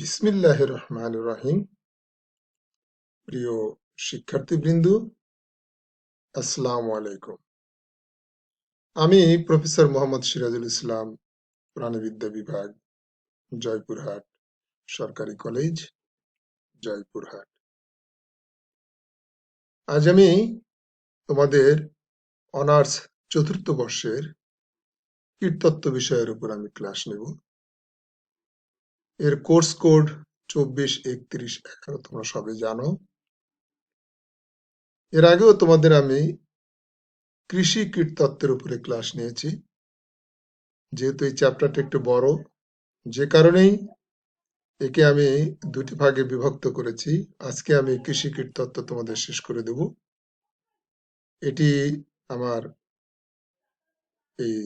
বিসমিল্লাহির রহমানির রহিম। প্রিয় শিক্ষার্থীবৃন্দ, আসসালামু আলাইকুম। আমি প্রফেসর মোহাম্মদ সিরাজুল ইসলাম, প্রাণিবিদ্যা বিভাগ, জয়পুরহাট সরকারি কলেজ, জয়পুরহাট। আজ আমি তোমাদের অনার্স চতুর্থ বর্ষের কীটতত্ত্ব বিষয়ের উপর আমি ক্লাস নেব। এর কোর্স কোড 243111, তোমরা সবাই জানো। এর আগেও তোমাদের আমি কৃষি কীটতত্ত্বের উপরে ক্লাস নিয়েছি। যেহেতু এই চ্যাপ্টারটা একটু বড়, যে কারণেই একে আমি দুটি ভাগে বিভক্ত করেছি। আজকে আমি কৃষি কীটতত্ত্ব তোমাদের শেষ করে দেব। এটি আমার এই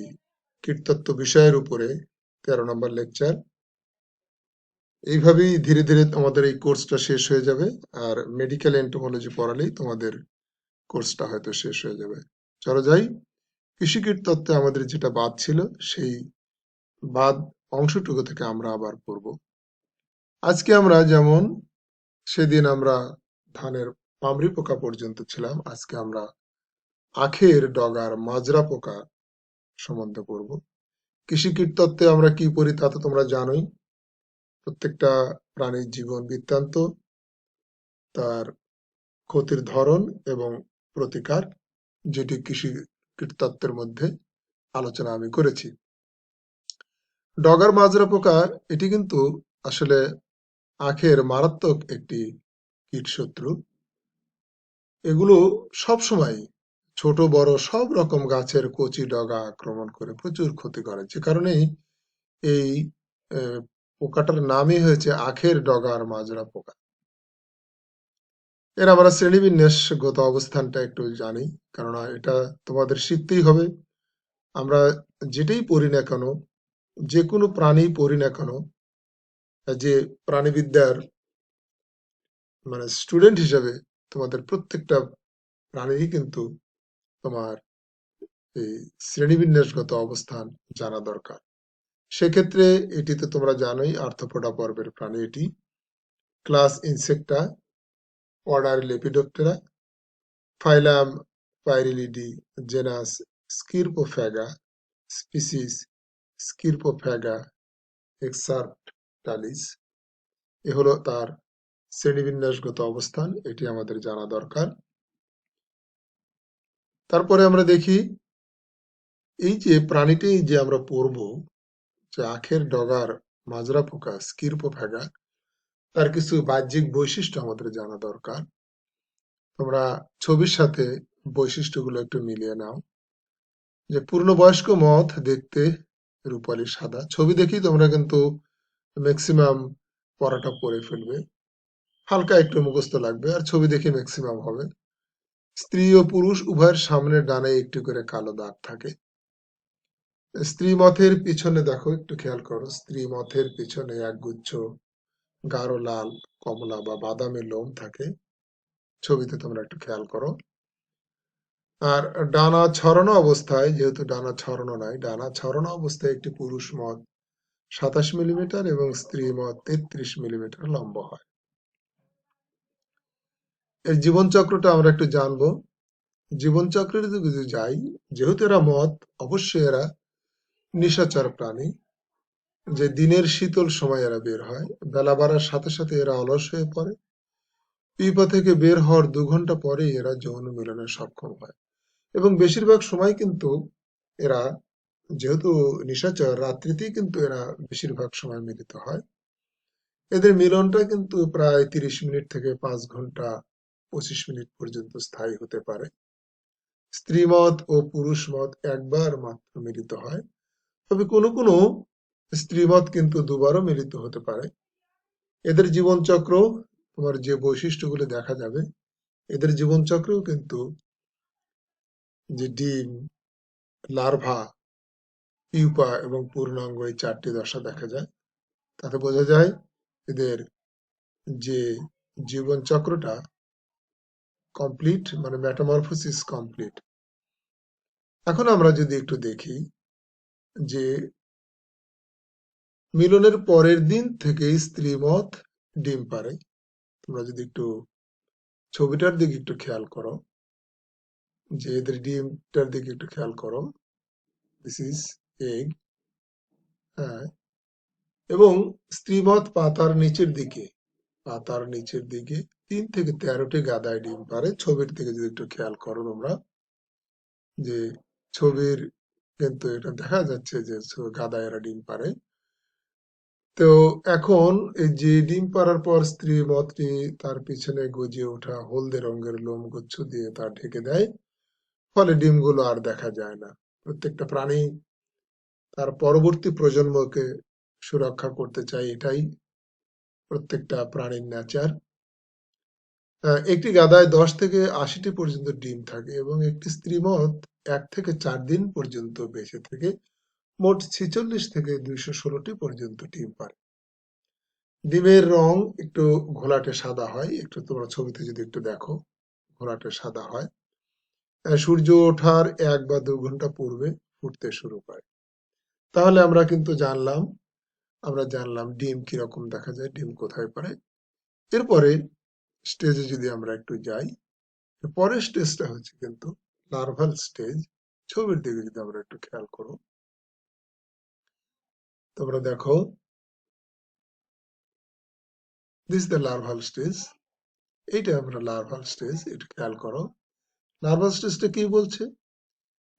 কীটতত্ত্ব বিষয়ের উপরে 13 নম্বর লেকচার। এইভাবেই ধীরে ধীরে তোমাদের এই কোর্সটা শেষ হয়ে যাবে, আর মেডিকেল এন্টোমোলজি পড়ালেই তোমাদের কোর্সটা হয়তো শেষ হয়ে যাবে। চলো যাই, কৃষি কীটতত্ত্বে আমাদের যেটা বাদ ছিল, সেই বাদ অংশটুকু থেকে আমরা আবার পড়ব। আজকে আমরা যেমন সেদিন আমরা ধানের পামরি পোকা পর্যন্ত ছিলাম, আজকে আমরা আখের ডগার মাজরা পোকা সম্বন্ধে পড়ব। কৃষি কীটতত্ত্বে আমরা কি পড়ি তা তো তোমরা জানোই। প্রত্যেকটা প্রাণীর জীবন বৃত্তান্ত, তার ক্ষতির ধরন এবং প্রতিকার, যেটি কৃষি কীটতত্ত্বের মধ্যে আলোচনা আমি করেছি। ডগার মাজরা পোকা এটি কিন্তু আসলে আখের মারাত্মক একটি কীটশত্রু। এগুলো সবসময় ছোট বড় সব রকম গাছের কচি ডগা আক্রমণ করে প্রচুর ক্ষতি করে, যে কারণেই এই পোকাটার নামই হয়েছে আখের ডগার মাজরা পোকা। এর আমরা শ্রেণীবিন্যাসগত অবস্থানটা একটু জানি, কেননা এটা তোমাদের শিখতেই হবে। আমরা যেটাই পড়ি না কেন, যে কোনো প্রাণী পড়ি না কেন, যে প্রাণীবিদ্যার মানে স্টুডেন্ট হিসেবে তোমাদের প্রত্যেকটা প্রাণীরই কিন্তু তোমার এই শ্রেণীবিন্যাসগত অবস্থান জানা দরকার। সেক্ষেত্রে এটিতে তোমরা জানোই আর্থ্রোপোডা পর্বের প্রাণী এটি। Class Insecta, order Lepidoptera, phylum Pyralidae, genus Scirpophaga, species Scirpophaga excertalis. এ হলো তার শ্রেণীবিন্যাসগত অবস্থান, এটি আমাদের জানা দরকার। তারপরে আমরা দেখি এই যে প্রাণীটি যে আমরা পড়ব, যে আখের ডগার মাজরা পোকা স্কিরপোফ্যাগা, তার কিছু বাহ্যিক বৈশিষ্ট্য আমাদের জানা দরকার। তোমরা ছবির সাথে বৈশিষ্ট্যগুলো একটু মিলিয়ে নাও। যে পূর্ণবয়স্ক মথ দেখতে রূপালী সাদা, ছবি দেখেই তোমরা কিন্তু ম্যাক্সিমাম পড়াটা পড়ে ফেলবে, হালকা একটু মুখস্থ লাগবে, আর ছবি দেখে ম্যাক্সিমাম হবে। স্ত্রী ও পুরুষ উভয়ের সামনের ডানায় একটু করে কালো দাগ থাকে। স্ত্রী মথের পিছনে দেখো, একটু খেয়াল করো, স্ত্রী মথের পিছনে একগুচ্ছ গাঢ় লাল, কমলা বা বাদামি লোম থাকে। ছবিতে তোমরা একটু খেয়াল করো। আর ডানা ছড়ানো অবস্থায়, যেহেতু ডানা ছড়ানো নাই, ডানা ছড়ানো অবস্থায় একটি পুরুষ মথ 27 মিলিমিটার এবং স্ত্রী মথ 33 মিলিমিটার লম্বা হয়। এর জীবনচক্রটা আমরা একটু জানবো। জীবনচক্রের যদি যাই, যেহেতু এরা মথ, অবশ্যই এরা নিশাচর প্রাণী। যে দিনের শীতল সময় এরা বের হয়, বেলা বাড়ার সাথে সাথে এরা অলস হয়ে পড়ে। পিপা থেকে বের হওয়ার 2 ঘন্টা পরেই এরা যৌন মিলনে সক্ষম হয়, এবং বেশিরভাগ সময় কিন্তু এরা, যেহেতু নিশাচর, রাত্রিতেই কিন্তু এরা বেশিরভাগ সময় মিলিত হয়। এদের মিলনটা কিন্তু প্রায় 30 মিনিট থেকে 5 ঘন্টা 25 মিনিট পর্যন্ত স্থায়ী হতে পারে। স্ত্রী মথ ও পুরুষ মথ একবার মাত্র মিলিত হয়, তবে কোনো কোনো স্ত্রী মথ কিন্তু দুবারও মিলিত হতে পারে। এদের জীবনচক্র, তোমার যে বৈশিষ্ট্যগুলো দেখা যাবে, এদের জীবনচক্রেও কিন্তু যে ডিম, লার্ভা, পিউপা এবং পূর্ণাঙ্গ, এই 4টি দশা দেখা যায়। তাতে বোঝা যায় এদের যে জীবন চক্রটা কমপ্লিট, মানে মেটামরফোসিস কমপ্লিট। এখন আমরা যদি একটু দেখি যে মিলনের পরের দিন থেকেই স্ত্রী মথ ডিম পাড়ে। তোমরা যদি একটু ছবিটার দিকে একটু খেয়াল করো, যে এদের ডিমটার দিকে একটু খেয়াল করো, দিস ইজ এগ। হ্যাঁ, এবং স্ত্রীমথ পাতার নিচের দিকে 3 থেকে 13টি গাদায় ডিম পাড়ে। ছবির দিকে যদি একটু খেয়াল করো তোমরা, যে ছবির কিন্তু এটা দেখা যাচ্ছে যে গাদায় এরা ডিম পাড়ে। তো এখন এই যে ডিম পাড়ার পর স্ত্রী মথটি তার পিছনে গজিয়ে ওঠা হলদে রঙের লোমগুচ্ছ দিয়ে তা ঢেকে দেয়, ফলে ডিমগুলো আর দেখা যায় না। প্রত্যেকটা প্রাণী তার পরবর্তী প্রজন্মকে সুরক্ষা করতে চায়, এটাই প্রত্যেকটা প্রাণীর নেচার। একটি গাদায় 10 থেকে 80টি পর্যন্ত ডিম থাকে এবং একটি স্ত্রী মথ 1 থেকে 4 দিন পর্যন্ত বেঁচে থেকে মোট 46 থেকে 216টি পর্যন্ত ডিম পাড়ে। ডিমের রং একটু ঘোলাটে সাদা হয়, একটু তোমরা ছবিতে যদি একটু দেখো, ঘোলাটে সাদা হয়। সূর্য ওঠার 1 বা 2 ঘন্টা পূর্বে ফুটতে শুরু করে। তাহলে আমরা জানলাম ডিম কিরকম দেখা যায়, ডিম কোথায় পারে। এরপরে স্টেজে যদি আমরা একটু যাই, পরের স্টেজটা হচ্ছে কিন্তু লার্ভাল স্টেজ। ছবির দিকে যদি আমরা একটু খেয়াল করো, তোমরা দেখো, দিস দ্য লার্ভাল স্টেজ। এইটা আমরা লার্ভাল স্টেজ, একটু খেয়াল করো। লার্ভাল স্টেজটা কি বলছে,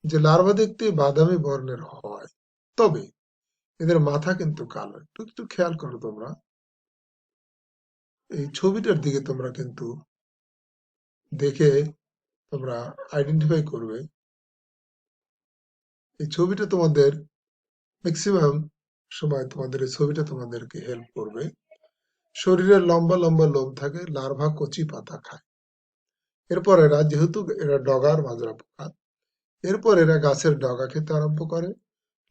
যে লার্ভা দেখতে বাদামি বর্ণের হয়, তবে এদের মাথা কিন্তু কালো। একটু একটু খেয়াল করো তোমরা, এই ছবিটার দিকে তোমরা কিন্তু দেখে তোমরা আইডেন্টিফাই করবে। এই ছবিটা তোমাদের ম্যাক্সিমাম সময় তোমাদের এই ছবিটা তোমাদেরকে হেল্প করবে। শরীরে লম্বা লম্বা লোম থাকে, লার্ভা কচি পাতা খায়। এরপর যেহেতু এরা ডগার মাজরা পোকা, এরপর এরা গাছের ডগা খেতে আরম্ভ করে।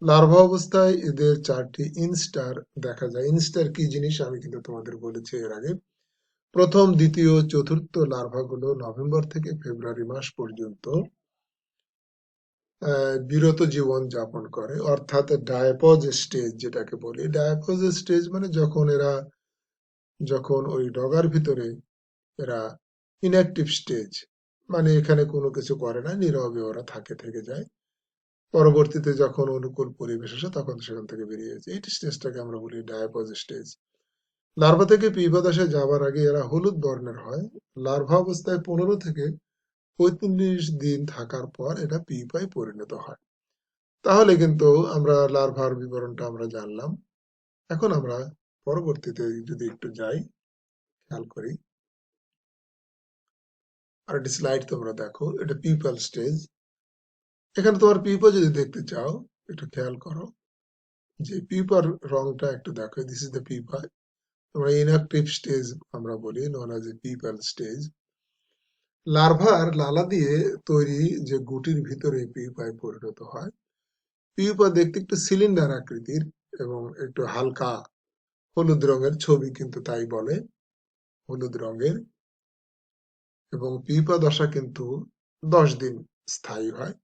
লার্ভা অবস্থায় এদের 4টি ইনস্টার দেখা যায়। ইনস্টার কি জিনিস আমি কিন্তু তোমাদের বলেছি এর আগে। প্রথম, দ্বিতীয়, চতুর্থ লার্ভাগুলো নভেম্বর থেকে ফেব্রুয়ারি মাস পর্যন্ত বিরত জীবন যাপন করে, অর্থাৎ ডায়াপজ স্টেজ যেটাকে বলি। ডায়াপজ স্টেজ মানে যখন ওই ডগার ভিতরে এরা ইনঅ্যাক্টিভ স্টেজ, মানে এখানে কোনো কিছু করে না, নীরবে ওরা থেকে যায়। পরবর্তীতে যখন অনুকূল পরিবেশ আসে তখন সেখান থেকে বেরিয়ে যায়। এই স্টেজটাকে আমরা বলি ডায়াপজ স্টেজ। লার্ভা থেকে পিপা দশায় যাবার আগে এরা হলুদ বর্ণের হয়। লার্ভা অবস্থায় 15 থেকে 35 দিন থাকার পর এটা পিপায় পরিণত হয়। তাহলে কিন্তু আমরা লার্ভার বিবরণটা আমরা জানলাম। এখন আমরা পরবর্তীতে যদি একটু যাই, খেয়াল করি, আর একটি স্লাইড তোমরা দেখো, এটা পিপাল স্টেজ। এখানে তোমার পিপা যদি দেখতে চাও, একটু খেয়াল করো, যে পিপার রংটা একটু দেখো। This is the পিপা। তোমরা ইনঅ্যাক্টিভ স্টেজ আমরা বলি, known as a people stage. লার্ভার লালা দিয়ে তৈরি যে গুটির ভিতরে পিউপায় পরিণত হয়। পিউপা দেখতে একটু সিলিন্ডার আকৃতির এবং একটু হালকা হলুদ রঙের, ছবি কিন্তু তাই বলে, হলুদ রঙের। এবং পিউপা দশা কিন্তু 10 দিন স্থায়ী হয়।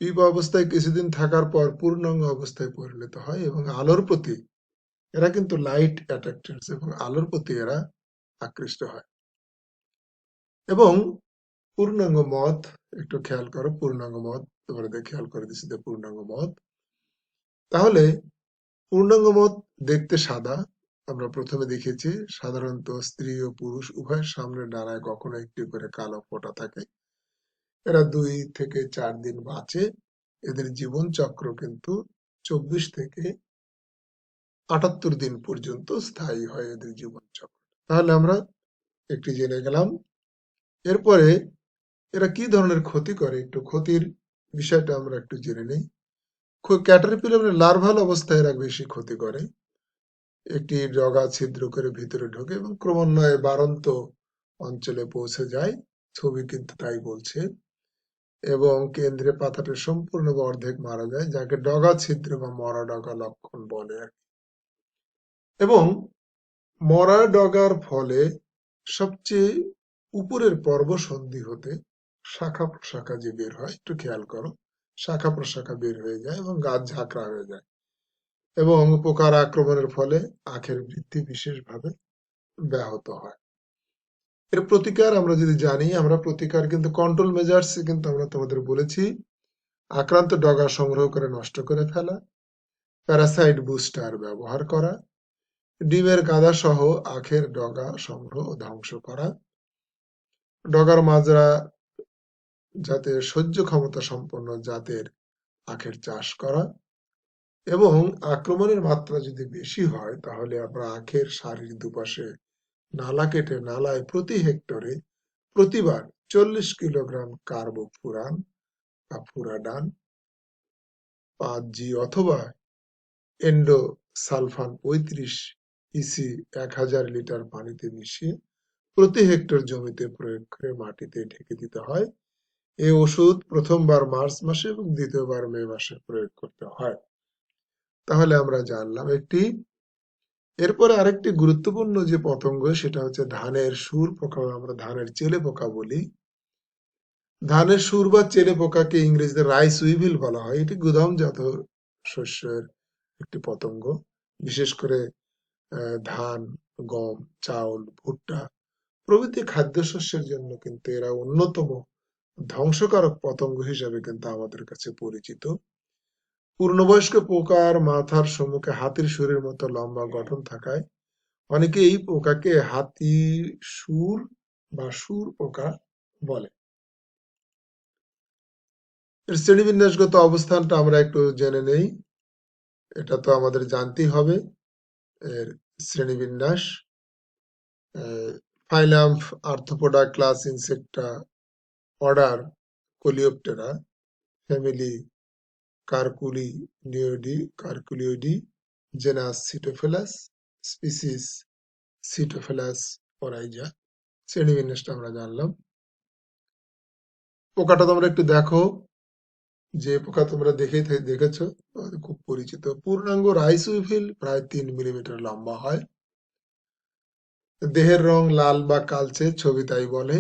পিউপা অবস্থায় কিছুদিন থাকার পর পূর্ণাঙ্গ অবস্থায় পরিণত হয় এবং আলোর প্রতি এরা কিন্তু লাইট অ্যাট্রাক্টেড, এবং আলোর প্রতি এরা আকৃষ্ট হয়। এবং পূর্ণাঙ্গ মদ, একটু খেয়াল করো, পূর্ণাঙ্গ মদ তোমরা খেয়াল করে দিচ্ছি, পূর্ণাঙ্গ মদ। তাহলে পূর্ণাঙ্গ মদ দেখতে সাদা। আমরা প্রথমে দেখেছি সাধারণত স্ত্রী ও পুরুষ উভয়ের সামনে ডানায় কখনো একটি করে কালো ফোঁটা থাকে। এরা 2 থেকে 4 দিন বাঁচে। এদের জীবন চক্র কিন্তু 24 থেকে 78 দিন পর্যন্ত স্থায়ী হয় এদের জীবন চক্র। তাহলে আমরা একটি জেনে গেলাম। এরপরে এরা কি ধরনের ক্ষতি করে, একটু ক্ষতির বিষয়টা আমরা একটু জেনে নেই। ক্যাটারপিলার লার্ভাল অবস্থায় এরা বেশি ক্ষতি করে। একটি ডগা ছিদ্র করে ভিতরে ঢোকে এবং ক্রমান্বয়ে বাড়ন্ত অঞ্চলে পৌঁছে যায়। ছবি কিন্তু তাই বলছে। এবং কেন্দ্রে পাতাটা সম্পূর্ণ বা অর্ধেক মারা যায়, যাকে ডগা ছিদ্র বা মরা ডগা লক্ষণ বলে আর কি। এবং মরা ডগার ফলে সবচেয়ে উপরের পর্বসন্ধি হতে শাখা প্রশাখা যে বের হয়, একটু খেয়াল করো, শাখা প্রশাখা বের হয়ে যায় এবং গাছ ঝাঁকড়া হয়ে যায়। এবং পোকার আক্রমণের ফলে আখের বৃদ্ধি বিশেষভাবে ব্যাহত হয়। এর প্রতিকার আমরা যদি জানি, আমরা প্রতিকার কিন্তু কন্ট্রোল মেজার্স কিন্তু আমরা তোমাদের বলেছি, আক্রান্ত ডগা সংগ্রহ করে নষ্ট করে ফেলা, প্যারাসাইট বুস্টার ব্যবহার করা, ডিমের গাদা সহ আখের ডগা সংগ্রহ ও ধ্বংস করা, ডগার মাজরা যাতে সহ্য ক্ষমতা সম্পন্ন জাতের আখের চাষ করা, এবং আক্রমণের মাত্রা যদি বেশি হয় তাহলে আমরা আখের সারির দুপাশে নালা কেটে নালায় প্রতি হেক্টরে প্রতিবার 40 কিলোগ্রাম কার্বোফুরান বা ফুরাডান 5G অথবা এন্ডোসালফান 35 ইসি 1000 লিটার পানিতে মিশিয়ে প্রতি হেক্টর জমিতে প্রয়োগ করে মাটিতে ঢেকে দিতে হয়। এই ওষুধ প্রথমবার মার্চ মাসে এবং দ্বিতীয়বার মে মাসে প্রয়োগ করতে হয়। তাহলে আমরা জানলাম একটি। এরপরে আরেকটি গুরুত্বপূর্ণ যে পতঙ্গ, সেটা হচ্ছে ধানের সুর পোকা, আমরা ধানের চেলে পোকা বলি। ধানের সুর বা চেলে পোকাকে ইংরেজিতে রাইস উইভিল বলা হয়। এটি গুদামজাত শস্যের একটি পতঙ্গ। বিশেষ করে ধান, গম, চাউল, ভুট্টা প্রভৃতি খাদ্যশস্যের জন্য কিন্তু এরা অন্যতম ধ্বংসকারক পতঙ্গ হিসেবে কিন্তু আমাদের কাছে পরিচিত। পূর্ণবয়স্ক পোকার মাথার সম্মুখে হাতির সুরের মতো লম্বা গঠন থাকায় অনেকে এই পোকাকে হাতি সুর বা সুর পোকা বলে। এর শ্রেণীবিন্যাসগত অবস্থানটা আমরা একটু জেনে নেই, এটা তো আমাদের জানতেই হবে। এর শ্রেণীবিন্যাস: phylum Arthropoda, class Insecta, order Coleoptera, family Curculionidae, genus Sitophilus, species Sitophilus oryzae. শ্রেণীবিন্যাসটা আমরা জানলাম। পোকাটা তোমরা একটু দেখো, যে পোকা তোমরা দেখেছো, খুব পরিচিত। পূর্ণাঙ্গ রাইস উইভিল প্রায় 3 মিলিমিটার লম্বা হয়। দেহের রং লাল বা কালচে, ছবি তাই বলে।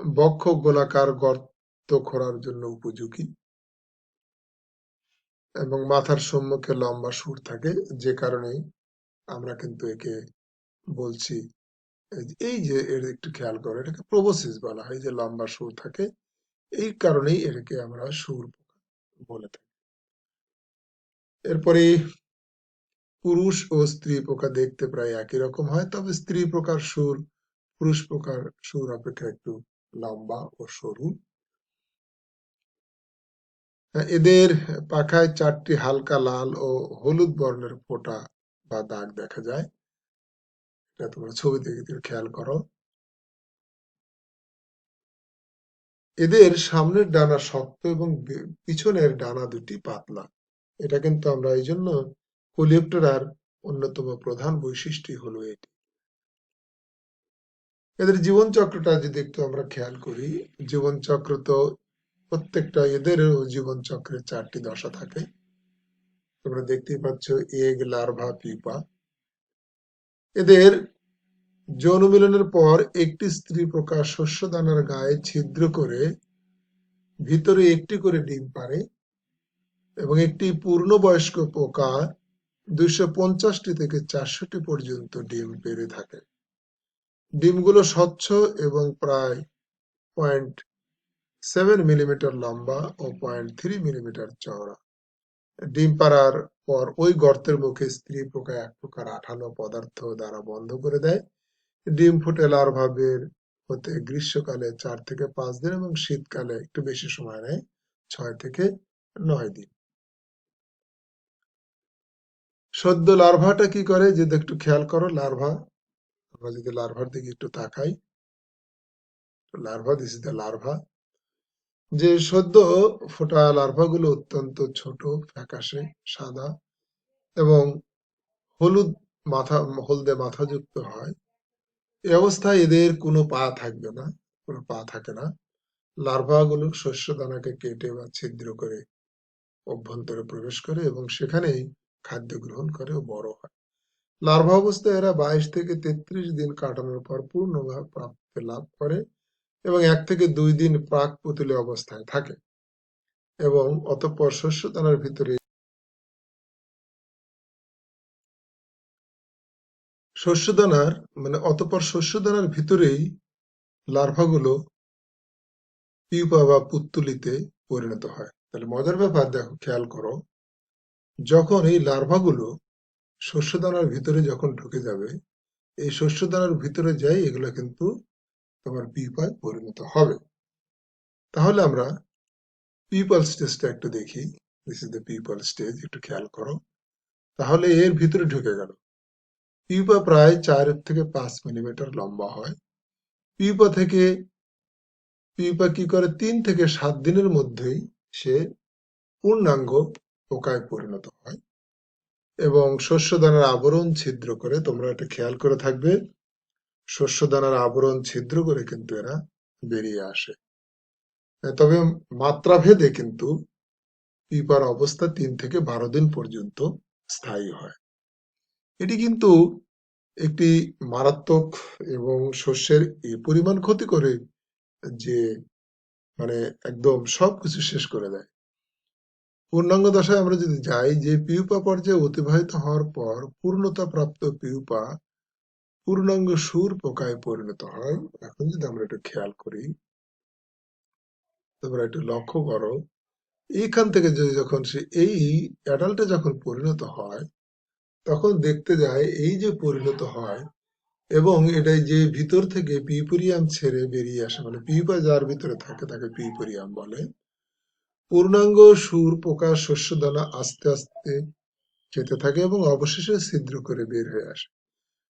বক্ষ গোলাকার, গর্ত খোঁড়ার জন্য উপযোগী, এবং মাথার সম্মুখে লম্বা সুর থাকে, যে কারণে আমরা কিন্তু একে বলছি, এই যে এর একটু খেয়াল করো, এটাকে প্রোবোসিস বলা হয়, যে লম্বা সুর থাকে, এই কারণেই এটাকে আমরা সুর পোকা বলে থাকি। এরপরে পুরুষ ও স্ত্রী পোকা দেখতে প্রায় একই রকম হয়, তবে স্ত্রী পোকার সুর পুরুষ পোকার সুর অপেক্ষা একটু লম্বা ও সরু। এদের পাখায় 4টি হালকা লাল ও হলুদ বর্ণের ফোঁটা বা দাগ দেখা যায়। এটা তোমরা ছবি দেখে খেয়াল করো। এদের সামনের ডানা শক্ত এবং পিছনের ডানা দুটি পাতলা। এটা কিন্তু আমরা এই জন্য কোলিওপ্টেরার অন্যতম প্রধান বৈশিষ্ট্য হলো এটি। এদের জীবনচক্রটা যদি একটু আমরা খেয়াল করি, জীবনচক্র তো প্রত্যেকটা এদেরও জীবনচক্রের 4টি দশা থাকে। তোমরা দেখতেই পাচ্ছ, এগ, লার্ভা, পিপা। এদের যৌন মিলনের পর একটি স্ত্রী পোকা শস্য দানার গায়ে ছিদ্র করে ভিতরে একটি করে ডিম পাড়ে, এবং একটি পূর্ণবয়স্ক পোকা 250টি থেকে 400টি পর্যন্ত ডিম পেড়ে থাকে। ডিমগুলো স্বচ্ছ এবং প্রায় 0.7 মিলিমিটার লম্বা ও 0.3 মিলিমিটার চওড়া। ডিম পাড়ার পর ওই গর্তের মুখে স্ত্রী পোকা এক প্রকার আঠালো পদার্থ দ্বারা বন্ধ করে দেয়। ডিম ফুটে লার্ভা বের হতে গ্রীষ্মকালে 4 থেকে 5 দিন এবং শীতকালে একটু বেশি সময় নেয়, 6 থেকে 9 দিন। সদ্য লার্ভাটা কি করে, যদি একটু খেয়াল করো, লার্ভা, আমরা যদি লার্ভার দিকে একটু তাকাই, larva, this is the larva. যে সদ্য ফোটা লার্ভাগুলো অত্যন্ত ছোট, ফ্যাকাশে সাদা এবং হলুদ হলদে মাথাযুক্ত হয়। এই অবস্থায় এদের কোনো পা থাকবে না, কোনো পা থাকে না। লার্ভা গুলো শস্য দানাকে কেটে বা ছিদ্র করে অভ্যন্তরে প্রবেশ করে এবং সেখানেই খাদ্য গ্রহণ করে ও বড় হয়। লার্ভা অবস্থায় এরা 22 থেকে 33 দিন কাটানোর পর পূর্ণভাবে প্রাপ্তি লাভ করে এবং 1 থেকে 2 দিন প্রাক পুতুলে অবস্থায় থাকে, এবং অতঃপর শস্য দানার ভিতরে শস্যদানার অতঃপর শস্যদানার ভিতরেই লার্ভাগুলো পিউপা বা পুত্তলিতে পরিণত হয়। তাহলে মজার ব্যাপার দেখো, খেয়াল করো, যখন এই লার্ভাগুলো শস্যদানার ভিতরে যখন ঢুকে যাবে, এই শস্যদানার ভিতরে যাই এগুলো কিন্তু তোমার পিউপায় পরিণত হবে। তাহলে আমরা পিউপাল স্টেজটা একটু দেখি। This is the people stage, একটু খেয়াল করো। তাহলে এর ভিতরে ঢুকে গেল। পিউপা প্রায় 4 থেকে 5 মিলিমিটার লম্বা হয়। পিউপা থেকে পিউপা কি করে, 3 থেকে 7 দিনের মধ্যেই সে পূর্ণাঙ্গ পোকায় পরিণত হয় এবং শস্যদানার আবরণ ছিদ্র করে, তোমরা এটা খেয়াল করে থাকবে, শস্যদানার আবরণ ছিদ্র করে কিন্তু এরা বেরিয়ে আসে। তবে মাত্রাভেদে কিন্তু পিউপার অবস্থা 3 থেকে 12 দিন পর্যন্ত স্থায়ী হয়। এটি কিন্তু একটি মারাত্মক এবং শস্যের এই পরিমাণ ক্ষতি করে যে মানে একদম সবকিছু শেষ করে দেয়। পূর্ণাঙ্গ দশায় আমরা যদি যাই, যে পিউপা পর্যায়ে অতিবাহিত হওয়ার পর পূর্ণতা প্রাপ্ত পিউপা পূর্ণাঙ্গ সুর পোকায় পরিণত হয়। এখন যদি আমরা একটু খেয়াল করি, তোমরা একটু লক্ষ্য করো, এইখান থেকে যখন সে এই অ্যাডাল্টে যখন পরিণত হয়, তখন দেখতে যায় এই যে পরিণত হয় এবং এটাই যে ভিতর থেকে পিউপেরিয়াম ছেড়ে বেরিয়ে আসে, পিউপা যার ভিতরে থাকে তাকে পিউপেরিয়াম বলে। পূর্ণাঙ্গ সুর পোকা শস্যদানা আস্তে আস্তে খেতে থাকে এবং অবশেষে ছিদ্র করে বের হয়ে আসে।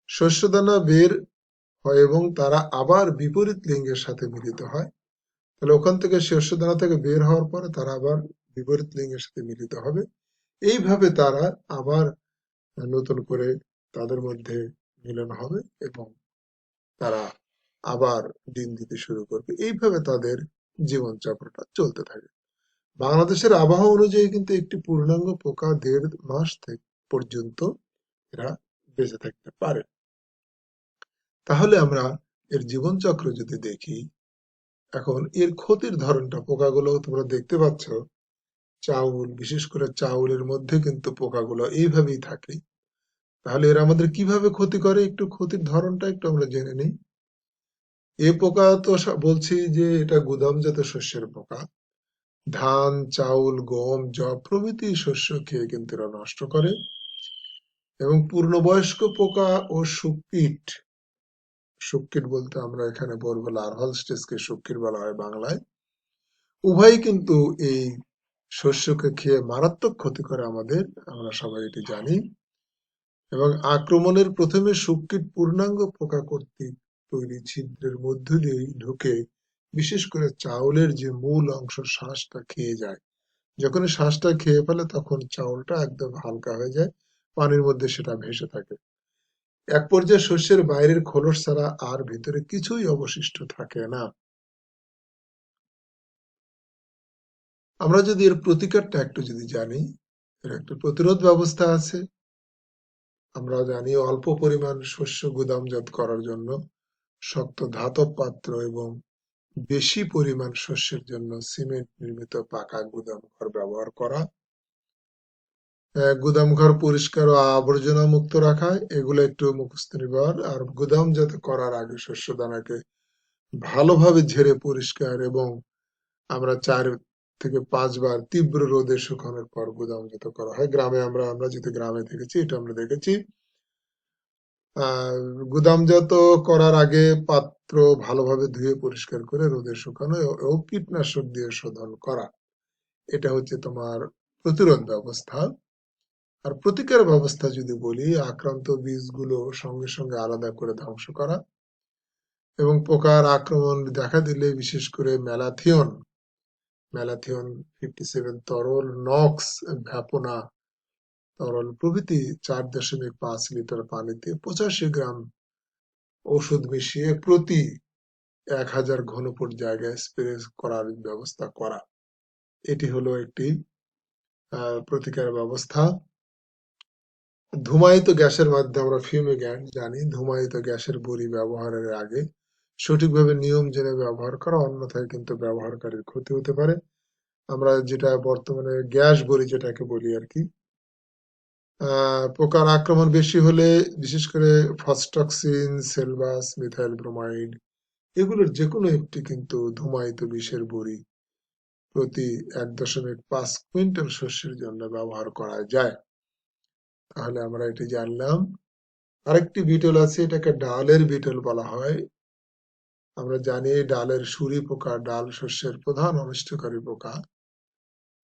শস্যদানা বের হয় এবং তারা আবার বিপরীত লিঙ্গের সাথে মিলিত হয়। তাহলে ওখান থেকে শস্যদানা থেকে বের হওয়ার পরে তারা আবার বিপরীত লিঙ্গের সাথে মিলিত হবে। এইভাবে তারা আবার নতুন করে তাদের মধ্যে মিলন হবে এবং তারা আবার ডিম দিতে শুরু করবে। এইভাবে তাদের জীবনচক্রটা চলতে থাকে। বাংলাদেশের আবহাওয়া অনুযায়ী কিন্তু একটি পূর্ণাঙ্গ পোকা 1.5 মাস পর্যন্ত এরা বেঁচে থাকতে পারে। তাহলে আমরা এর জীবনচক্র যদি দেখি, এখন এর ক্ষতির ধরনটা, পোকাগুলো তোমরা দেখতে পাচ্ছ, চাউল, বিশেষ করে চাউলের মধ্যে কিন্তু পোকাগুলো এইভাবেই থাকে। তাহলে এরা আমাদের কিভাবে ক্ষতি করে, একটু ক্ষতির ধরনটা একটু আমরা জেনে নিই। এ পোকা তো বলছি যে এটা গুদামজাত শস্যের পোকা। ধান, চাউল, গম, যব প্রভৃতি শস্য খেয়ে কিন্তু এরা নষ্ট করে এবং পূর্ণবয়স্ক পোকা ও শুককীট, শুককীট বলতে আমরা এখানে বলবো লার্ভাল স্টেজকে শুককীট বলা হয় বাংলায়, উভয়ই কিন্তু এই শস্যকে খেয়ে মারাত্মক ক্ষতি করে আমাদের, আমরা সবাই এটি জানি। এবং আক্রমণের প্রথমে শুককীট পূর্ণাঙ্গ পোকা কর্তৃক তৈরি ছিদ্রের মধ্য দিয়ে ঢুকে বিশেষ করে চাউলের যে মূল অংশ, শাঁসটা খেয়ে যায়। যখন শ্বাসটা খেয়ে ফেলে তখন চাউলটা একদম হালকা হয়ে যায়, পানির মধ্যে সেটা ভেসে থাকে। এক পর্যায়ে শস্যের বাইরের খোলস ছাড়া আর ভিতরে কিছুই অবশিষ্ট থাকে না। আমরা যদি এর প্রতিকারটা একটু যদি জানি, এর একটা প্রতিরোধ ব্যবস্থা আছে। আমরা জানি অল্প পরিমাণ শস্য গুদামজাত করার জন্য শক্ত ধাতব পাত্র এবং বেশি পরিমাণ শস্যের জন্য সিমেন্ট নির্মিত পাকা গুদাম ঘর ব্যবহার করা। গুদামঘর পরিষ্কার ও আবর্জনা মুক্ত রাখা, এগুলো একটু মুখস্থ নির্ভর। আর গুদাম যাতে করার আগে শস্য দানাকে ভালোভাবে ঝেড়ে পরিষ্কার এবং আমরা 4 থেকে 5 বার তীব্র রোদে শুকানোর পর গুদামজাত করা হয়। গ্রামে আমরা যেহেতু গ্রামে দেখেছি, এটা আমরা দেখেছি। আর গুদামজাত করার আগে পাত্র ভালোভাবে ধুয়ে পরিষ্কার করে রোদে শুকানো ও কীটনাশক দিয়ে শোধন করা, এটা হচ্ছে তোমার প্রতিরোধ ব্যবস্থা। আর প্রতিকার ব্যবস্থা যদি বলি, আক্রান্ত বীজগুলো সঙ্গে সঙ্গে আলাদা করে ধ্বংস করা এবং পোকার আক্রমণ দেখা দিলে বিশেষ করে ম্যালাথিয়ন, ম্যালাথিয়ন 57 তরল, নক্স, ভ্যাপোনা তরল প্রভৃতি 4.5 লিটার পানিতে 85 গ্রাম ওষুধ মিশিয়ে প্রতি 1000 ঘনফুট জায়গায় স্প্রে করার ব্যবস্থা করা, এটি হলো একটি প্রতিকার ব্যবস্থা। ধূমায়িত গ্যাসের মাধ্যমে, আমরা ফিউমিগ্যান্ট জানি, ধূমায়িত গ্যাসের বড়ি ব্যবহারের আগে সঠিকভাবে নিয়ম জেনে ব্যবহার করা, অন্যথায় কিন্তু ব্যবহারকারীর ক্ষতি হতে পারে। আমরা যেটা বর্তমানে গ্যাস বড়ি যেটাকে বলি আর কি, পোকার আক্রমণ বেশি হলে বিশেষ করে ফসটক্সিন, সেলবাস, মিথাইল ব্রোমাইড এগুলোর যে কোনো একটি কিন্তু ধূমায়িত বিষের বড়ি প্রতি 1.5 কুইন্টাল শস্যের জন্য ব্যবহার করা যায়। তাহলে আমরা এটি জানলাম। আরেকটি বিটল আছে, এটাকে ডালের বিটল বলা হয়। আমরা জানি ডালের শুঁড়ি পোকা ডাল শস্যের প্রধান অনিষ্টকারী পোকা।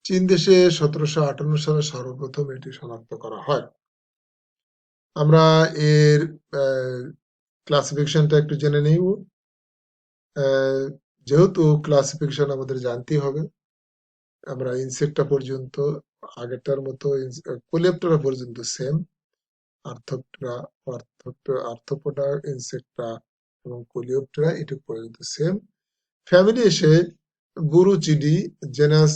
চীন দেশে 1758 সালে সর্বপ্রথম এটি শনাক্ত করা হয়। আমরা এর ক্লাসিফিকেশনটা একটু জেনে নিব। যেহেতু ক্লাসিফিকেশন আমাদের জানতেই হবে, আমরা ইনসেক্টা পর্যন্ত আগেরটার মতো কোলেপ্টোরা পর্যন্ত সেম, আর্থোপটেরা, আর্থ্রোপোডা, ইনসেক্টা এবং কোলিওপ্টেরা এটুকু পর্যন্ত সেম। ফ্যামিলি এসে বুরুচিডি, জেনাস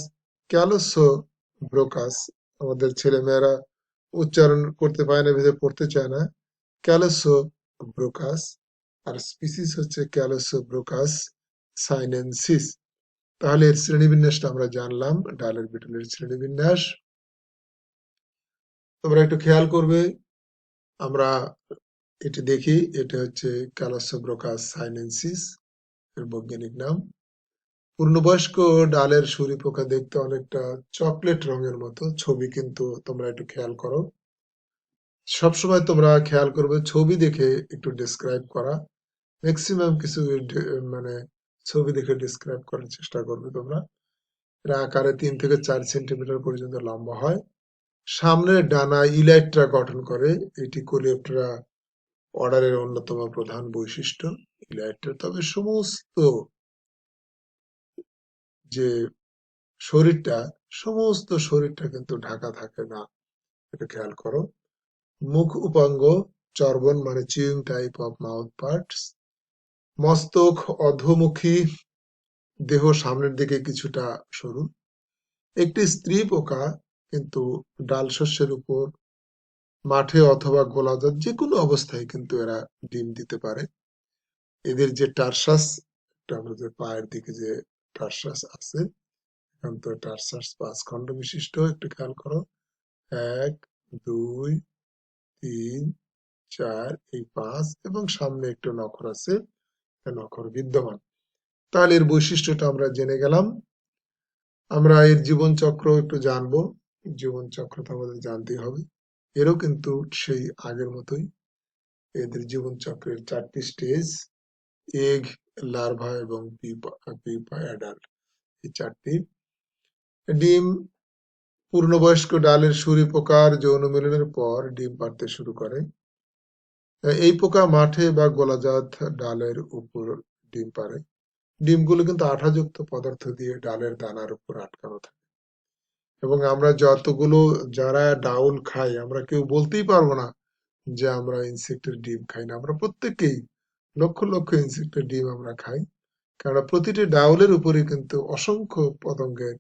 ক্যালোসোব্রোকাস, আমাদের ছেলেমেয়েরা উচ্চারণ করতে পারে না, ভেবে পড়তে চায় না, ক্যালোসোব্রোকাস। আর স্পিসিস হচ্ছে ক্যালোসোব্রোকাস সাইনেনসিস। তাহলে এর শ্রেণীবিন্যাসটা আমরা জানলাম, ডালের বিটলের শ্রেণীবিন্যাস। তোমরা একটু খেয়াল করবে, আমরা এটি দেখি, এটা হচ্ছে ক্যালোসোব্রোকাস সাইনেনসিস এর বৈজ্ঞানিক নাম। পূর্ণবয়স্ক ডালের শুঁড়ি পোকা দেখতে অনেকটা চকলেট রঙের মতো, ছবি কিন্তু তোমরা একটু খেয়াল করো। সবসময় তোমরা খেয়াল করবে ছবি দেখে একটু ডিসক্রাইব করা, ম্যাক্সিমাম কিছু মানে ছবি দেখে ডিসক্রাইব করার চেষ্টা করবে তোমরা। এরা আকারে 3 থেকে 4 সেন্টিমিটার পর্যন্ত লম্বা হয়। সামনের ডানা ইলাইট্রা গঠন করে, এটি কোলিওপ্টেরা অর্ডারের অন্যতম প্রধান বৈশিষ্ট্য ইলাইট্রা। তবে সমস্ত যে শরীরটা, সমস্ত শরীরটা কিন্তু ঢাকা থাকে না, এটা খেয়াল করো। মুখ উপাঙ্গ চর্বণ মানে chewing type of mouth parts. মস্তক অধোমুখী, দেহ সামনের দিকে কিছুটা সরু। একটি স্ত্রী পোকা কিন্তু ডাল শস্যের উপর, মাঠে অথবা গোলাজাত যে কোনো অবস্থায় কিন্তু এরা ডিম দিতে পারে। এদের যে টার্সাস, আমাদের পায়ের দিকে যে টার্সাস আছে, এখন তো টার্সাস 5 খণ্ড বিশিষ্ট, একটু খেয়াল করো। 1, 2, 3, 4, এই 5, এবং সামনে একটু নখর আছে, নখর বিদ্যমান। তাহলে এর বৈশিষ্ট্যটা আমরা জেনে গেলাম। আমরা এর জীবন চক্র একটু জানবো। জীবন চক্র তো আমাদের জানতেই হবে। এরও কিন্তু সেই আগের মতোই, এদের জীবন চক্রের 4টি স্টেজ: এগ, লার্ভা এবং পিউপা অ্যাডাল্ট, এই 4টি। ডিম, পূর্ণবয়স্ক ডালের শুঁড়ি পোকার যৌন মিলনের পর ডিম পাড়তে শুরু করে। এই পোকা মাঠে বা গোলাজাত ডালের উপর ডিম পাড়ে। ডিমগুলো কিন্তু আঠাযুক্ত পদার্থ দিয়ে ডালের দানার উপর আটকানো থাকে। এবং আমরা যতগুলো যারা ডাউল খাই, আমরা কেউ বলতেই পারবো না যে আমরা ইনসেক্টের ডিম খাই না। আমরা প্রত্যেকেই লক্ষ লক্ষ ইনসেক্টের ডিম আমরা খাই, কারণ প্রতিটি ডাউলের উপরে কিন্তু অসংখ্য পতঙ্গের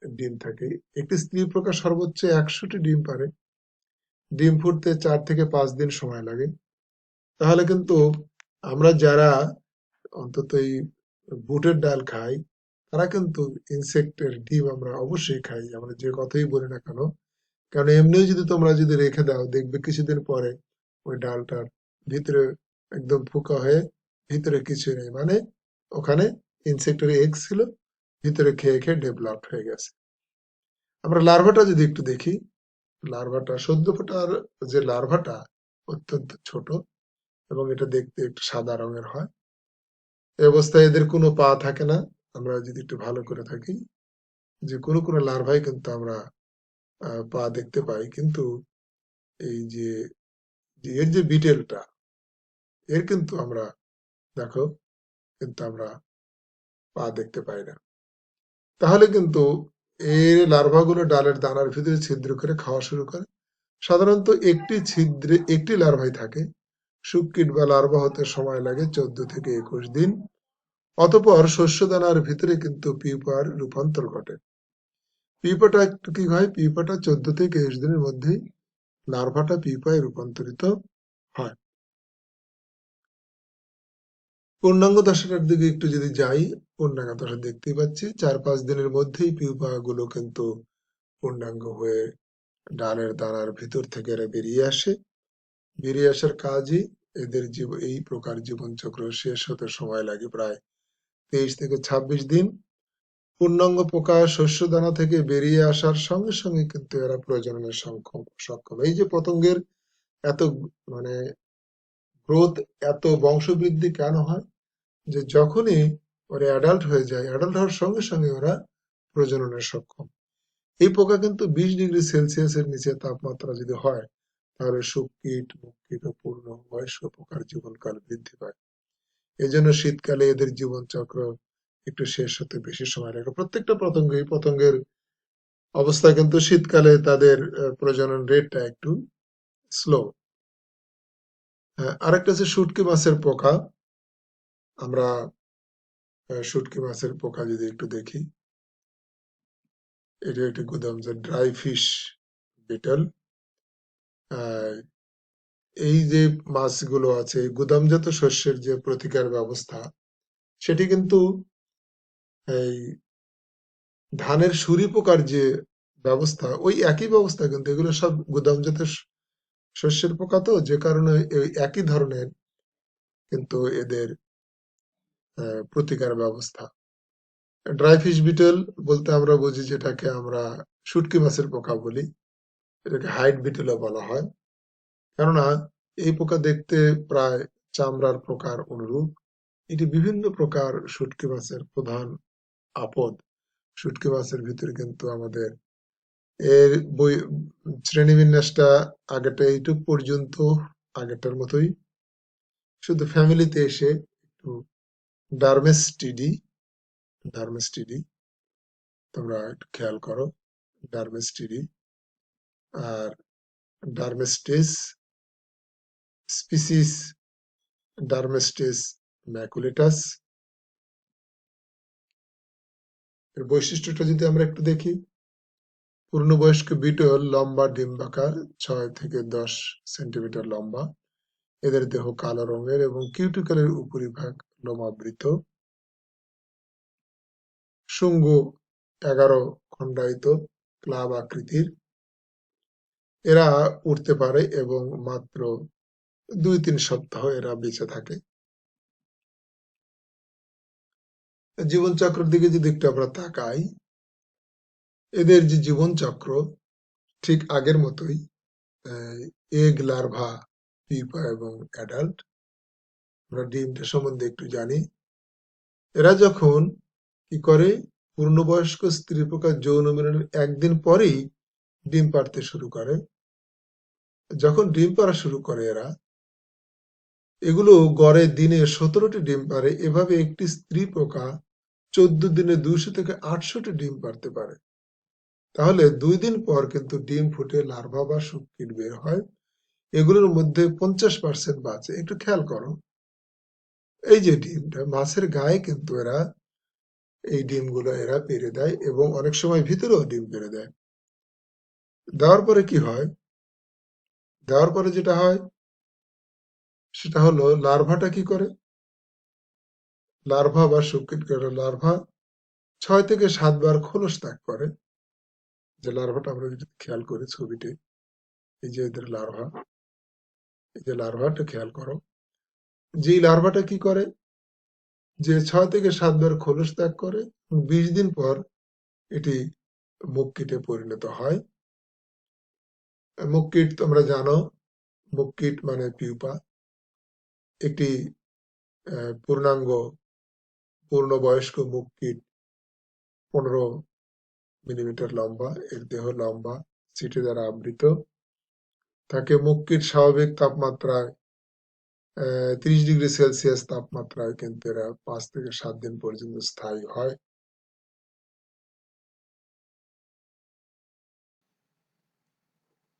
ডিম থাকে। একটি স্ত্রী পোকা সর্বোচ্চ 100টি ডিম পারে। ডিম ফুটতে 4 থেকে 5 দিন সময় লাগে। তাহলে কিন্তু আমরা যারা অন্তত এই বুটের ডাল খাই, তারা কিন্তু ইনসেক্টের ডিম আমরা অবশ্যই খাই, আমরা যে কথাই বলি না কেন। কারণ এমনিও যদি তোমরা যদি রেখে দাও, দেখবে কিছুদিন পরে ওই ডালটার ভিতরে একদম ফুকা হয়ে ভিতরে কিছু নেই, মানে ওখানে ইনসেক্টের এগ ছিল, ভিতরে খেয়ে খেয়ে ডেভেলপড হয়ে গেছে। আমরা লার্ভাটা যদি একটু দেখি, লার্ভাটা সদ্য ফোটার যে লার্ভাটা অত্যন্ত ছোট, এবং এটা দেখতে একটু সাদা রঙের হয়। এই অবস্থায় এদের কোনো পা থাকে না। আমরা যদি একটু ভালো করে থাকি, যে কোনো কোনো লার্ভাই কিন্তু আমরা পা দেখতে পাই, কিন্তু এই যে এর যে বিটেলটা, এর কিন্তু আমরা দেখো, কিন্তু আমরা পা দেখতে পাই না। তাহলে কিন্তু এই লার্ভাগুলো ডালের দানার ভিতরে ছিদ্র করে খাওয়া শুরু করে। সাধারণত একটি ছিদ্রে একটি লার্ভাই থাকে। শুককীট বা লার্ভা হতে সময় লাগে 14 থেকে 21 দিন। অতঃপর শস্য দানার ভিতরে কিন্তু পিউপার রূপান্তর ঘটে। পিউপাটা একটু কি হয়, পিউপাটা 14 থেকে 21 দিনের মধ্যেই লার্ভাটা পিউপায় রূপান্তরিত হয়। পূর্ণাঙ্গ দশাটার দিকে একটু যদি যাই, পূর্ণাঙ্গ দশা দেখতেই পাচ্ছি 4-5 দিনের মধ্যেই পিউপা গুলো কিন্তু পূর্ণাঙ্গ হয়ে ডালের দানার ভিতর থেকে এরা বেরিয়ে আসে। বেরিয়ে আসার কাজই এদের এই প্রকার জীবনচক্র শেষ হতে সময় লাগে প্রায় 23 থেকে 26 দিন। পূর্ণাঙ্গ পোকা শস্য দানা থেকে বেরিয়ে আসার সঙ্গে সঙ্গে কিন্তু এরা প্রজননের সক্ষম। এই যে পতঙ্গের এত মানে গ্রোথ, এত বংশবৃদ্ধি কেন হয়? যে যখনই ওরা অ্যাডাল্ট হয়ে যায়, অ্যাডাল্ট হওয়ার সঙ্গে সঙ্গে ওরা প্রজননের সক্ষম। এই পোকা কিন্তু 20°C-এর নিচে তাপমাত্রা যদি হয়, তাহলে শুককীট, মুক্কীট ও পূর্ণ বয়স্ক পোকার জীবনকাল বৃদ্ধি পায়। এই জন্য শীতকালে এদের জীবনচক্র একটু শেষ হতে বেশি সময় লাগে। প্রত্যেকটা পতঙ্গ, এই পতঙ্গের অবস্থা কিন্তু শীতকালে তাদের প্রজনন রেটটা একটু স্লো। আরেকটা হচ্ছে শুটকি মাছের পোকা। আমরা শুটকি মাছের পোকা যদি একটু দেখি, এটা একটি গুদামজাত ড্রাই ফিশ বিটল। এই যে মাছগুলো আছে, গুদামজাত শস্যের যে প্রতিকার ব্যবস্থা, সেটি কিন্তু এই ধানের সুরি পোকার যে ব্যবস্থা, ওই একই ব্যবস্থা কিন্তু এগুলো সব গুদামজাত শস্যের পোকা, তো যে কারণে এই একই ধরনের কিন্তু এদের প্রতিকার ব্যবস্থা। ড্রাই ফিশ বিটল বলতে আমরা বুঝি যেটাকে আমরা শুটকি মাছের পোকা বলি, এটাকে হাইড বিটলও বলা হয়। কেননা এই পোকা দেখতে প্রায় চামড়ার প্রকার অনুরূপ। এটি বিভিন্ন প্রকার শুটকি মাছের প্রধান আপদ। শুটকি মাছের ভিতরে কিন্তু আমাদের এর বই শ্রেণীবিন্যাসটা আগেরটা এইটুক পর্যন্ত, আগেরটার মতোই, শুধু ফ্যামিলিতে এসে একটু ডার্মেস্টিডি, ডার্মেস্টিডি তোমরা একটু খেয়াল করো, ডার্মেস্টিডি আর ডার্মেস্টিস স্পিসিস, ডার্মেস্টিস ম্যাকুলেটাস। এর বৈশিষ্ট্যটা যদি আমরা একটু দেখি, পূর্ণবয়স্ক বিটল লম্বা ডিম্বাকার, 6 থেকে 10 সেন্টিমিটার লম্বা। এদের দেহ কালো রঙের এবং কিউটিকলের উপরিভাগ লোমাবৃত। শুঙ্গ 11 খণ্ডায়িত ক্লাব আকৃতির। এরা উড়তে পারে এবং মাত্র 2-3 সপ্তাহ এরা বেঁচে থাকে। জীবনচক্রের দিকে যদি একটু আমরা তাকাই, এদের যে জীবনচক্র ঠিক আগের মতোই, এগ, লার্ভা, পিউপা এবং অ্যাডাল্ট। আমরা ডিমটা সম্বন্ধে একটু জানি। এরা যখন কি করে, পূর্ণবয়স্ক স্ত্রী পোকার যৌন মিলনের একদিন পরেই ডিম পাড়তে শুরু করে। যখন ডিম পাড়া শুরু করে এগুলো গড়ে দিনে 17টি ডিম পারে। এভাবে একটি স্ত্রী পোকা 14 দিনে 200 থেকে 800টি ডিম পারতে পারে। তাহলে 2 দিন পর কিন্তু ডিম ফুটে লার্ভা বা শুককীট বের হয়। এগুলোর মধ্যে 50% বাঁচে। একটু খেয়াল করো, এই যে ডিমটা মাছের গায়ে কিন্তু এই ডিমগুলো এরা পেড়ে দেয় এবং অনেক সময় ভিতরেও ডিম পেড়ে দেয়। দেওয়ার পরে কি হয়? দেওয়ার পরে যেটা হয় সেটা হলো, লার্ভাটা কি করে, লার্ভা বা শুককীট করে, লার্ভা 6 থেকে 7 বার খোলস ত্যাগ করে। যে লার্ভাটা আমরা যদি খেয়াল করি ছবিতে, এই যে এদের লার্ভা, এই যে লার্ভাটা খেয়াল করো, যে লার্ভাটা কি করে, যে 6 থেকে 7 বার খোলস ত্যাগ করে, 20 দিন পর এটি মুক্কীটে পরিণত হয়। মুক্কীট তোমরা জানো, মুক্কীট মানে পিউপা, একটি পূর্ণবয়স্ক মুক্কীট 15 মিলিমিটার লম্বা। এর দেহ লম্বা, ছিটে দ্বারা আবৃত থাকে। মুক্কীট স্বাভাবিক তাপমাত্রায় 30°C তাপমাত্রায় কিন্তু এরা 5 থেকে 7 দিন পর্যন্ত স্থায়ী হয়।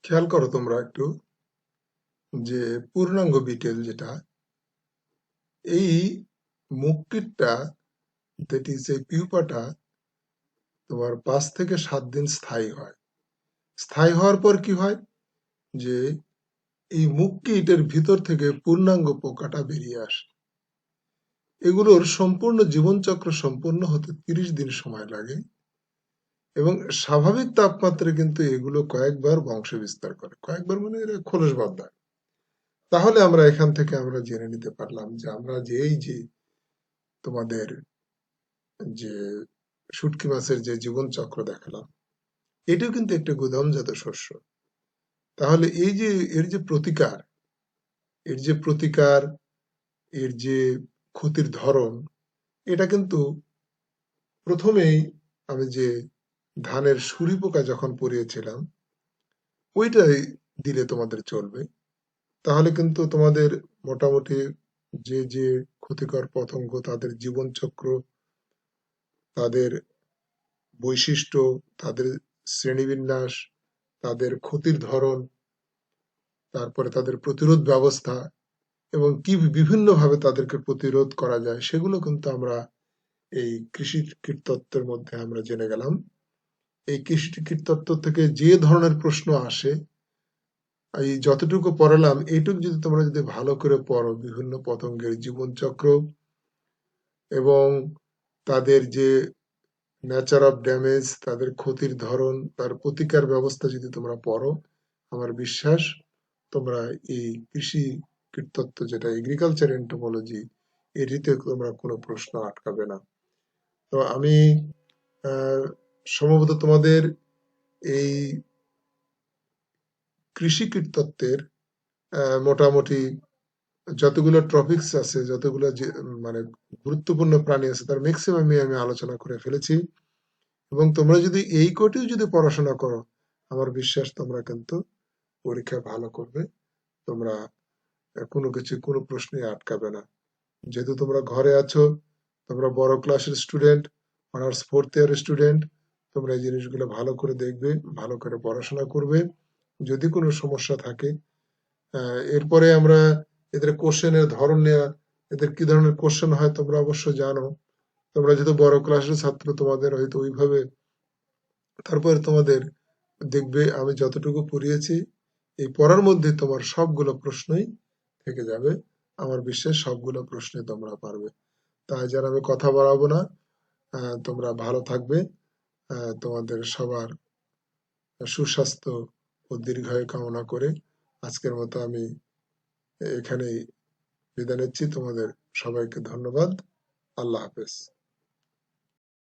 খেয়াল করো তোমরা একটু, যে পূর্ণাঙ্গ বিটেল যেটা, এই মুক্কীটটা, দ্যাট ইজ এই পিউপাটা তোমার 5 থেকে 7 দিন স্থায়ী হয়। স্থায়ী হওয়ার পর কি হয়, যে এই মুক্কীটের ভিতর থেকে পূর্ণাঙ্গ পোকাটা বেরিয়ে আসে। এগুলোর সম্পূর্ণ জীবনচক্র সম্পূর্ণ হতে 30 দিন সময় লাগে। এবং স্বাভাবিক তাপমাত্রায় কিন্তু এগুলো কয়েকবার বংশ বিস্তার করে, কয়েকবার মানে এরা খোলস বদলায়। তাহলে আমরা এখান থেকে আমরা জেনে নিতে পারলাম যে আমরা যে এই যে তোমাদের যে শুটকি মাছের যে জীবন চক্র দেখালাম, এটাও কিন্তু একটা গুদামজাত শস্য। তাহলে এই যে এর যে প্রতিকার, এর যে প্রতিকার, এর যে ক্ষতির ধরন, এটা কিন্তু প্রথমেই আমি যে ধানের সুরি পোকা যখন পরিয়েছিলাম ওইটাই দিলে তোমাদের চলবে। তাহলে কিন্তু তোমাদের মোটামুটি যে যে ক্ষতিকর পতঙ্গ, তাদের জীবনচক্র, তাদের বৈশিষ্ট্য, তাদের শ্রেণীবিন্যাস, তাদের ক্ষতির ধরন, তারপরে তাদের প্রতিরোধ ব্যবস্থা এবং কি বিভিন্নভাবে তাদেরকে প্রতিরোধ করা যায় সেগুলো কিন্তু আমরা এই কৃষি কীটতত্ত্বের মধ্যে আমরা জেনে গেলাম। এই কৃষি কীটতত্ত্ব থেকে যে ধরনের প্রশ্ন আসে, এই যতটুকু পড়ালাম এইটুকু যদি তোমরা যদি ভালো করে পড়ো, বিভিন্ন পতঙ্গের জীবনচক্র এবং তাদের যে নেচার অফ ড্যামেজ, তাদের ক্ষতির ধরন, তার প্রতিকার ব্যবস্থা যদি তোমরা পড়ো, আমার বিশ্বাস তোমরা এই কৃষি কীটতত্ত্ব যেটা এগ্রিকালচার এন্টোমোলজি, এটিতে তোমরা কোনো প্রশ্ন আটকাবে না। তো আমি সম্ভবত তোমাদের এই কৃষি কীটতত্ত্বের মোটামুটি যতগুলো টপিকস আছে, যতগুলো যে মানে গুরুত্বপূর্ণ প্রাণী আছে, তার ম্যাক্সিমামই আমি আলোচনা করে ফেলেছি। এবং তোমরা যদি এই কোটেও যদি পড়াশোনা করো, আমার বিশ্বাস তোমরা কিন্তু পরীক্ষায় ভালো করবে। তোমরা কোনো কিছু কোনো প্রশ্নে আটকাবে না। যেহেতু তোমরা ঘরে আছো, তোমরা বড় ক্লাসের স্টুডেন্ট, অনার্স ফোর্থ ইয়ারের স্টুডেন্ট, তোমরা এই জিনিসগুলো ভালো করে দেখবে, ভালো করে পড়াশোনা করবে। যদি কোনো সমস্যা থাকে, এরপরে আমরা এদের কোশ্চেনের ধরন নেওয়া, এদের কি ধরনের কোশ্চেন হয় তোমরা অবশ্য জানো। তোমরা যেহেতু বড় ক্লাসের ছাত্র, তোমাদের হয়তো ওইভাবে, তারপরে তোমাদের দেখবে আমি যতটুকু পড়িয়েছি এই পড়ার মধ্যে তোমার সবগুলো প্রশ্নই থেকে যাবে। আমার বিশ্বাস সবগুলো প্রশ্নে তোমরা পারবে। তাই যারা আমি কথা বাড়াবো না, তোমরা ভালো থাকবে। তোমাদের সবার সুস্বাস্থ্য ও দীর্ঘায়ু কামনা করে আজকের মতো আমি এখানেই বিদায় নিচ্ছি। তোমাদের সবাইকে ধন্যবাদ। আল্লাহ হাফেজ।